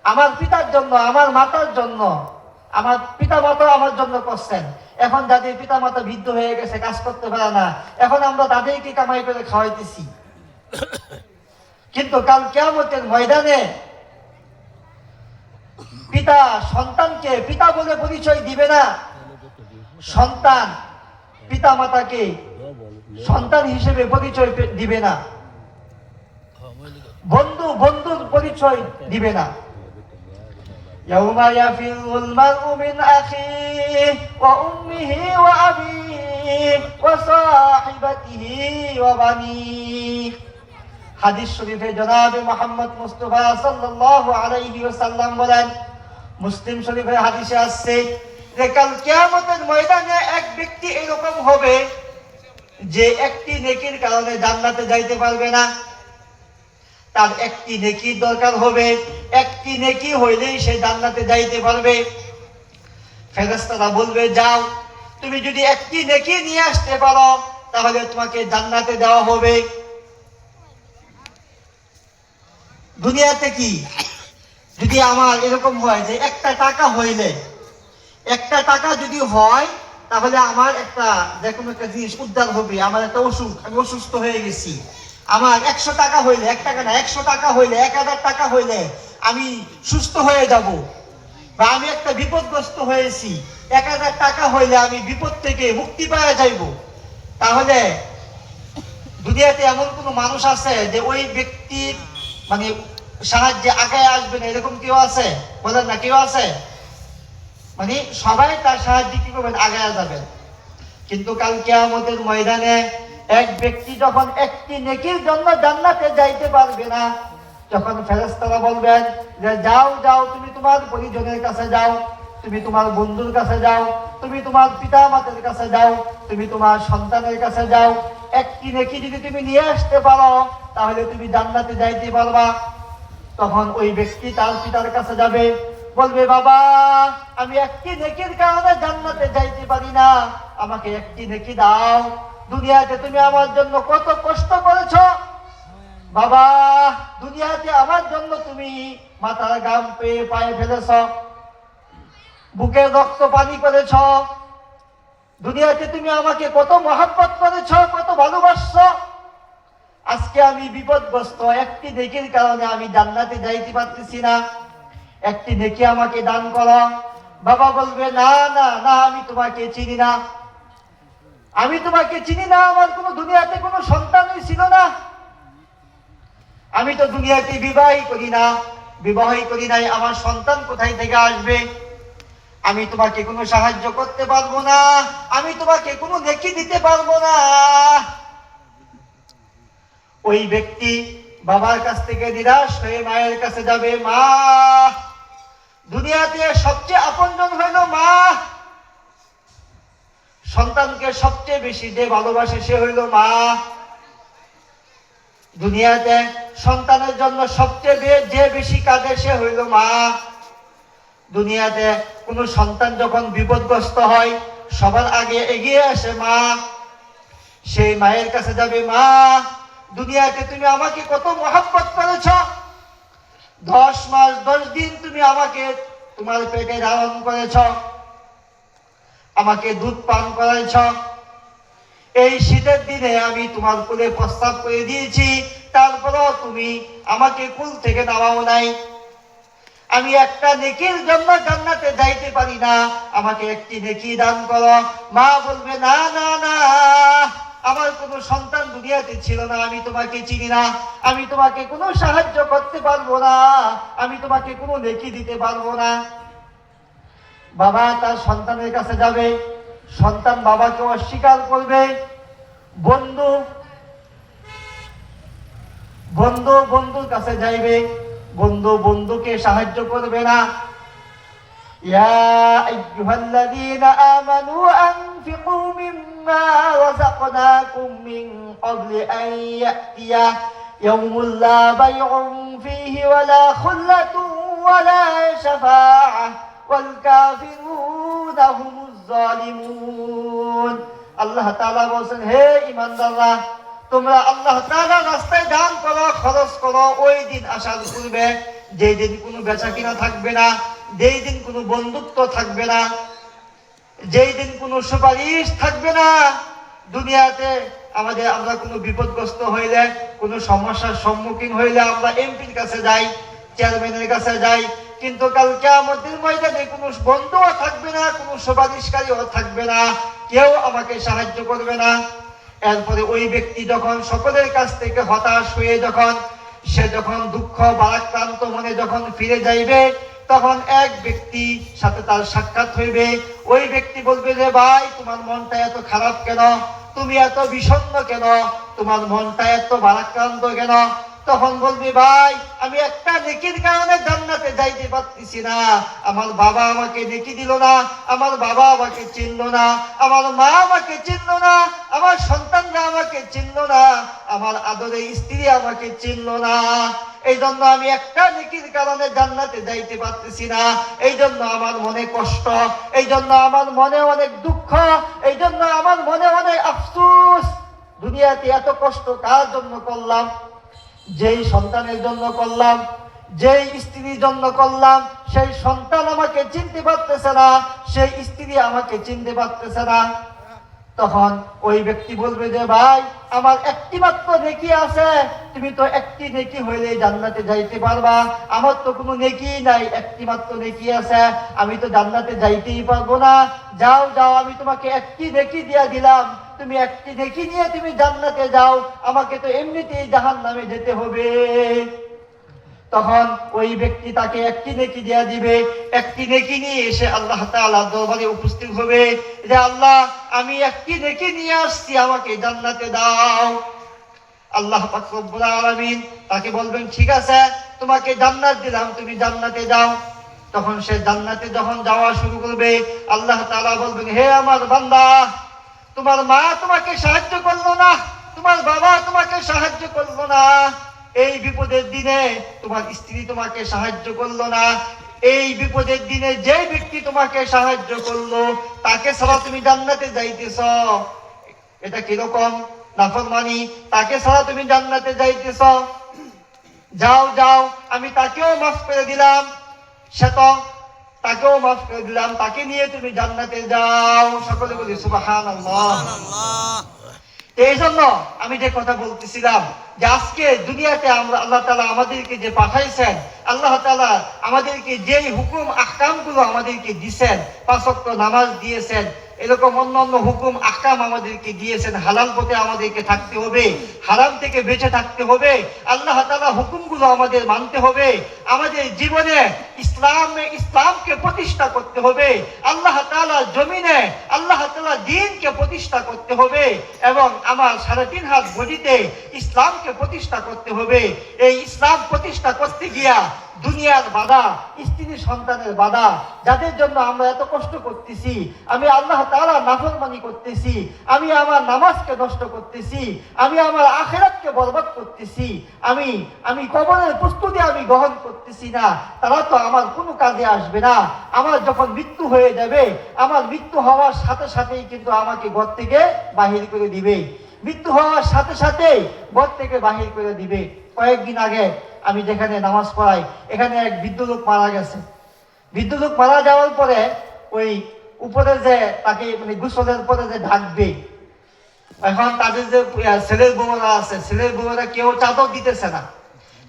Speaker 1: আমার পিতার জন্য, আমার মাতার জন্য। আমার পিতা মাতা আমার জন্য করছেন। এখন যাদের পিতা মাতা বৃদ্ধ হয়ে গেছে, কাজ করতে পারে না, এখন আমরা তাদেরকে কামাই করে খাওয়াইতেছি। কিন্তু কাল কিয়ামতের ময়দানে পিতা সন্তানকে পিতা বলে পরিচয় দিবে না, সন্তান পিতা মাতাকে সন্তান হিসেবে পরিচয় দিবে না, বন্ধু বন্ধুর পরিচয় দিবে না। يوم يفر المرء من أخيه وأمه وأبيه وصاحبته وبنيه। হাদিস শরীফে জনাবে মুহাম্মদ মুস্তাফা সাল্লাল্লাহু আলাইহি ওয়াসাল্লাম বলেন, মুসলিম শরীফের হাদিসে আসছে যে কাল কিয়ামতের ময়দানে এক ব্যক্তি এরকম হবে যে একটি নেকির কারণে জান্নাতে যাইতে পারবে না। তার একটি নেকি দরকার হবে, একটি নেকি হইলেই সে জান্নাতে যাইতে পারবে। ফেরেশতারা বলবে, যাও, তুমি যদি একটি নেকি নিয়ে আসতে পারো তাহলে তোমাকে জান্নাতে দেওয়া হবে। দুনিয়াতে কি যদি আমার এরকম হয় যে একটা টাকা হইলে, একটা টাকা যদি হয় তাহলে আমার একটা যে কোনো একটা জিনিস উদ্ধার হবে, আমার একটা অসুখ, আমি অসুস্থ হয়ে গেছি, আমার 100 টাকা হইলে, 1 টাকা না 100 টাকা হইলে, 1000 টাকা হইলে আমি সুস্থ হয়ে যাব, বা আমি একটা বিপদগ্রস্ত হয়েছি, 1000 টাকা হইলে আমি বিপদ থেকে মুক্তি পাওয়া যাইব। তাহলে দুনিয়াতে এমন কোন মানুষ আছে যে ওই ব্যক্তির মানে সাহায্যে আগায় আসবে না, এরকম কেউ আছে? বলেন না, কেউ আছে? মানে সবাই তার সাহায্যে কি করবেন? আগায় যাবেন। কিন্তু কাল কিয়ামতের ময়দানে এক ব্যক্তি যখন একটি নেকির জন্য জান্নাতে যাইতে পারবে না, যখন ফেরেশতারা বলবেন যে যাও যাও, তুমি তোমার পরিজনের কাছে যাও, তুমি তোমার বন্ধুর কাছে যাও, তুমি তোমার পিতা মাতার কাছে যাও, তুমি তোমার সন্তানের কাছে যাও, একটি নেকি যদি তুমি নিয়ে আসতে পারো তাহলে তুমি জান্নাতে যাইতে পারবা। তখন ওই ব্যক্তি তার পিতার কাছে যাবে, বলবে, বাবা, আমি একটি নেকির কারণে জান্নাতে যাইতে পারি না, আমাকে একটি নেকি দাও। দুনিয়াতে তুমি আমার জন্য কত কষ্ট করেছো বাবা, দুনিয়াতে আমার জন্য তুমি মাথার ঘাম পেয়ে পায়ে ফেলেছ, বুকে রক্ত পানি করেছ, দুনিয়াতে তুমি আমাকে কত মহব্বত করেছ, কত ভালোবাসছো। আজকে আমি বিপদগ্রস্ত, একটি নেকির কারণে আমি জান্নাতে যাইতে পারতেছি না, একটি নেকি আমাকে দান করো। বাবা বলবে, না না না, আমি তোমাকে চিনি না, আমি তোমাকে চিনি না, আমার কোনো দুনিয়াতে কোনো সন্তানই ছিল না, আমি তো দুনিয়াতে বিবাহই করি না, বিবাহই করি নাই, আমার সন্তান কোথায় থেকে আসবে? আমি তোমাকে কোনো সাহায্য করতে পারবো না, আমি তোমাকে কোনো নেকি দিতে পারবো না। ওই ব্যক্তি বাবার কাছ থেকে নিরাশ হয়ে মায়ের কাছে যাবে। মা, দুনিয়াতে সবচেয়ে আপনজন হইল মা, সন্তানকে সবচেয়ে বেশি যে ভালোবাসে সে হইল মা। দুনিয়াতে সন্তানের জন্য সবচেয়ে যে বেশি কাঁদে সে হইল মা। দুনিয়াতে কোনো সন্তান যখন বিপদগ্রস্ত হয় সবার আগে এগিয়ে আসে মা। সেই মায়ের কাছে যাবে, মা, দুনিয়াতে তুমি আমাকে কত মহব্বত করেছ, 10 মাস 10 দিন তুমি আমাকে তোমার পেটে ধারণ করেছ, আমাকে দুধ পান করাইছ, এই শীতের দিনে আমি তোমার কোলে প্রস্তাব করে দিয়েছি, তারপরেও তুমি আমাকে কুল থেকে নামাও নাই। আমি একটা নেকির জন্য জান্নাতে যাইতে পারি না, আমাকে একটি নেকি দান করো। মা বলবে, না না না, আমার কোনো সন্তান দুনিয়াতে ছিল না, আমি তোমাকে চিনি না, আমি তোমাকে কোনো সাহায্য করতে পারবো না, আমি তোমাকে কোনো নেকি দিতে পারবো না। বাবা তার সন্তানের কাছে যাবে, সন্তান বাবাকে অস্বীকার করবে, বন্ধু বন্ধু বন্ধুর কাছে যাইবে, বন্ধু বন্ধুকে সাহায্য করবে না। ইয়া আইয়ুহাল্লাযীনা আমানু আনফিকু মিম্মা রাযাকনাকুম মিন ক্বাবলি আন ইয়াতিয়া ইয়াউমুল লা বাইউন ফীহি ওয়ালা খুল্লাতুন ওয়ালা শাফাআহ ওয়াল কাফিরুনা হুমুজ জালিমুন। আল্লাহ তাআলা বলেন, হে ঈমানদাররা, তোমরা আল্লাহ তাআলার রাস্তায় দান করো, খরচ করো। ওই দিন আসার পূর্বে, যেই দিন কোনো বেচা কিনা থাকবে না, যেই দিন কোনো বন্ধুত্ব থাকবে না, যেই দিন কোনো সুপারিশ থাকবে না। দুনিয়াতে আমরা কোনো বিপদগ্রস্ত হইলে, কোনো সমস্যার সম্মুখীন হইলে আমরা এমপির কাছে যাই, চেয়ারম্যানের কাছে যাই, কিন্তু কাল কিয়ামতের ময়দানে কোনো বন্ধুও থাকবে না, কোনো সুপারিশকারীও থাকবে না, কেউ আমাকে সাহায্য করবে না। এরপরে ওই ব্যক্তি যখন সকলের কাছ থেকে হতাশ হয়ে সে যখন দুঃখ ভারাক্রান্ত মনে যখন ফিরে যাইবে, তখন এক ব্যক্তি সাথে তার সাক্ষাৎ হইবে। ওই ব্যক্তি বলবে যে, ভাই, তোমার মনটা এত খারাপ কেন? তুমি এত বিষণ্ণ কেন? তোমার মনটা এত ভারাক্রান্ত কেন? তখন বলবি, ভাই, আমি একটা নেকির কারণে জান্নাতে যাইতে পারতেছি না। আমার বাবা আমাকে নেকি দিল না, আমার বাবা আমাকে চিনল না, আমার মা আমাকে চিনল না, আমার সন্তানরা আমাকে চিনল না, আমার আদরের স্ত্রী আমাকে চিনল না। এই জন্য আমি একটা নেকির কারণে জান্নাতে যাইতে পারতেছি না। এই জন্য আমার মনে কষ্ট, এই জন্য আমার মনে অনেক দুঃখ, এই জন্য আমার মনে অনেক আফসোস। দুনিয়াতে এত কষ্ট কার জন্য করলাম? যেই সন্তানের জন্য করলাম, যেই স্ত্রীর জন্য করলাম, সেই সন্তান আমাকে চিনতে পারতেছে না, সেই স্ত্রী আমাকে চিনতে পারতেছে না। তখন ওই ব্যক্তি বলবে যে, ভাই, আমার একটি মাত্র নেকি আছে, তুমি তো একটি নেকি হইলে জান্নাতে যাইতে পারবা। আমার তো কোনো নেকি নাই, একটি মাত্র নেকি আছে, আমি তো জান্নাতে যাইতেই পারবো না। যাও যাও, আমি তোমাকে একটি নেকি দিয়া দিলাম, তুমি একটি নেকি নিয়ে তুমি জান্নাতে যাও, আমাকে তো এমনিতেই জাহান্নামে যেতে হবে। তখন ওই ব্যক্তি তাকে একটি নেকি দিয়া দিবে। একটি নেকি নিয়ে এসে আল্লাহ তাআলার দরবারে উপস্থিত হবে যে, আল্লাহ, আমি একটি নেকি নিয়ে আসছি, আমাকে জান্নাতে দাও। আল্লাহ পাক রব্বুল আলামিন তাকে বলবেন, ঠিক আছে, তোমাকে জান্নাত দিলাম, তুমি জান্নাতে যাও। তখন সে জান্নাতে যখন যাওয়া শুরু করবে, আল্লাহ তাআলা বলবেন, হে আমার বান্দা, তোমার মা তোমাকে সাহায্য করলো না, তোমার বাবা তোমাকে সাহায্য করলো না, এই বিপদের দিনে তোমার স্ত্রী তোমাকে সাহায্য করলো না, এই বিপদের দিনে যে ব্যক্তি তোমাকে সাহায্য করলো তাকে ছাড়া তুমি জান্নাতে যাইতেছ। এটা কিরকম নাফরমানি? তাকে ছাড়া তুমি জান্নাতে যাইতেছ। যাও যাও, আমি তাকেও মাফ করে দিলাম, সে তো তাকেও মাফ করে দিলাম, তাকে নিয়ে তুমি জান্নাতে যাও। সকলে বলি সুবহানাল্লাহ। এই জন্য আমি যে কথা বলতেছিলাম যে আজকে দুনিয়াতে আমরা আল্লাহ তাআলা আমাদেরকে যে পাঠাইছেন, আল্লাহ তাআলা আমাদেরকে যেই হুকুম আহকাম গুলো আমাদেরকে দিয়েছেন, 5 ওয়াক্ত নামাজ দিয়েছেন, এরকম অন্যান্য হুকুম আহকাম আমাদেরকে দিয়েছেন। হালাল পথে আমাদেরকে থাকতে হবে, হারাম থেকে বেঁচে থাকতে হবে, আল্লাহ তাআলা হুকুমগুলো আমাদের মানতে হবে, আমাদের জীবনে ইসলামকে প্রতিষ্ঠা করতে হবে, আল্লাহ তাআলা জমিনে আল্লাহ তাআলা দ্বীনকে প্রতিষ্ঠা করতে হবে, এবং আমার 3.5 হাত বডিতে ইসলামকে প্রতিষ্ঠা করতে হবে। এই ইসলাম প্রতিষ্ঠা করতে গিয়া দুনিয়ার বাধা, স্ত্রী সন্তানের বাধা, যাদের জন্য আমরা এত কষ্ট করতেছি, আমি আল্লাহ তাআলা নাফরমানি করতেছি, আমি আমার নামাজকে নষ্ট করতেছি, আমি আমার আখিরাতকে বরবাদ করতেছি, আমি কবরের প্রস্তুতি আমি গ্রহণ করতেছি না, তারা তো আমার কোনো কাজে আসবে না। আমার যখন মৃত্যু হয়ে যাবে, আমার মৃত্যু হওয়ার সাথে সাথেই কিন্তু আমাকে ঘর থেকে বাহির করে দিবে, মৃত্যু হওয়ার সাথে সাথেই ঘর থেকে বাহির করে দিবে। কয়েকদিন আগে আমি যেখানে নামাজ পড়াই, এখানে এক বৃদ্ধ লোক মারা গেছে। বৃদ্ধ লোক মারা যাওয়ার পরে ওই উপরে যে তাকে গোসলের পরে যে ঢাকবে, এখন তাদের যে ছেলের বউরা আছে, ছেলের বউরা কেউ চাদর দিতেছে না,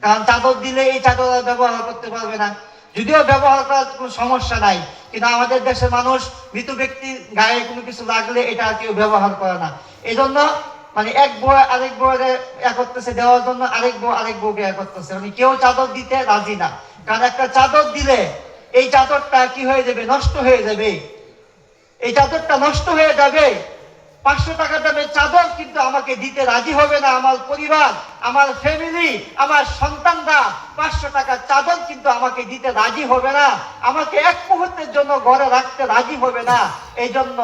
Speaker 1: কারণ চাদর দিলে এই চাদর ব্যবহার করতে পারবে না। যদিও ব্যবহার করার কোনো সমস্যা নাই, কিন্তু আমাদের দেশের মানুষ মৃত ব্যক্তির গায়ে কোনো কিছু লাগলে এটা কেউ ব্যবহার করে না। এই জন্য এক বউ আরেক বউরে করতেছে, দেওয়ার জন্য আরেক বউকে করতেছে, কেউ চাদর দিতে রাজি না। কারণ একটা চাদর দিলে এই চাদরটা কি হয়ে যাবে? নষ্ট হয়ে যাবে। এই চাদরটা নষ্ট হয়ে যাবে, 500 টাকা দামের চাদর কিন্তু আমাকে দিতে রাজি হবে না আমার পরিবার, আমার ফ্যামিলি, আমার সন্তানরা 500 টাকার চাদর কিন্তু আমাকে দিতে রাজি হবে না, আমাকে এক মুহূর্তের জন্য ঘরে রাখতে রাজি হবে না। এই জন্য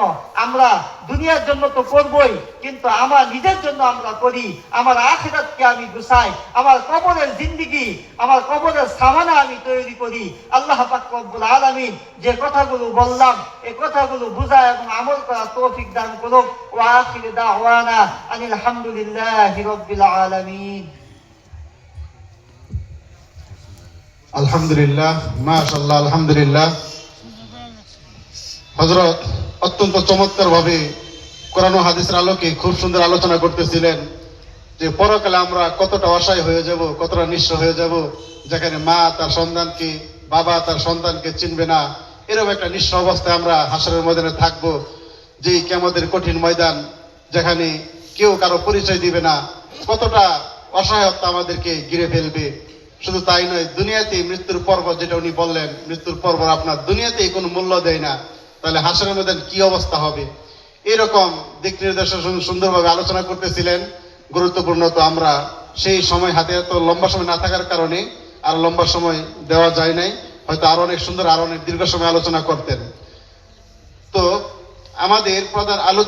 Speaker 1: আমরা দুনিয়ার জন্য তো করবই, কিন্তু আমার নিজের জন্য আমরা করি, আমার আখিরাতকে আমি গুছাই, আমার কবরের জিন্দেগি, আমার কবরের সামানা আমি তৈরি করি। আল্লাহ পাক রব্বুল আলামিন যে কথাগুলো বললাম এই কথাগুলো বুঝা এবং আমল করা তৌফিক দান করুক। ওয়া আখিরু দাওয়ানা আনিল হামদুলিল্লাহি রাব্বিল আলামিন।
Speaker 2: আলহামদুলিল্লাহ, মাশাআল্লাহ, আলহামদুলিল্লাহ। হযরত অত্যন্ত চমৎকার ভাবে কোরআন ও হাদিসের আলোকে খুব সুন্দর আলোচনা করতেছিলেন যে পরকালে আমরা কতটা অসহায় হয়ে যাব, কতটা নিঃস্ব হয়ে যাব, যেখানে মা তার সন্তানকে, বাবা তার সন্তানকে চিনবে না, এরকম একটা নিঃস্ব অবস্থায় আমরা হাসরের ময়দানে থাকবো। যেই কিয়ামতের কঠিন ময়দান, যেখানে কেউ কারো পরিচয় দিবে না, কতটা অসহায়তা আমাদেরকে ঘিরে ফেলবে। শুধু তাই নয়, দুনিয়াতে মৃত্যুর পর্ব, যেটা উনি বললেন, মৃত্যুর পর্ব আপনার দুনিয়াতেই কোনো মূল্য দেয় না, তাহলে হাসরের ময়দান কি অবস্থা হবে। এরকম দিক নির্দেশনা সুন্দরভাবে আলোচনা করতেছিলেন, গুরুত্বপূর্ণ। তো আমরা সেই সময় হাতে এত লম্বা সময় না থাকার কারণে আর লম্বা সময় দেওয়া যায় নাই, হয়তো আরো অনেক সুন্দর, আরো অনেক দীর্ঘ সময় আলোচনা করতেন। তো আমাদের প্রধান আলোচনা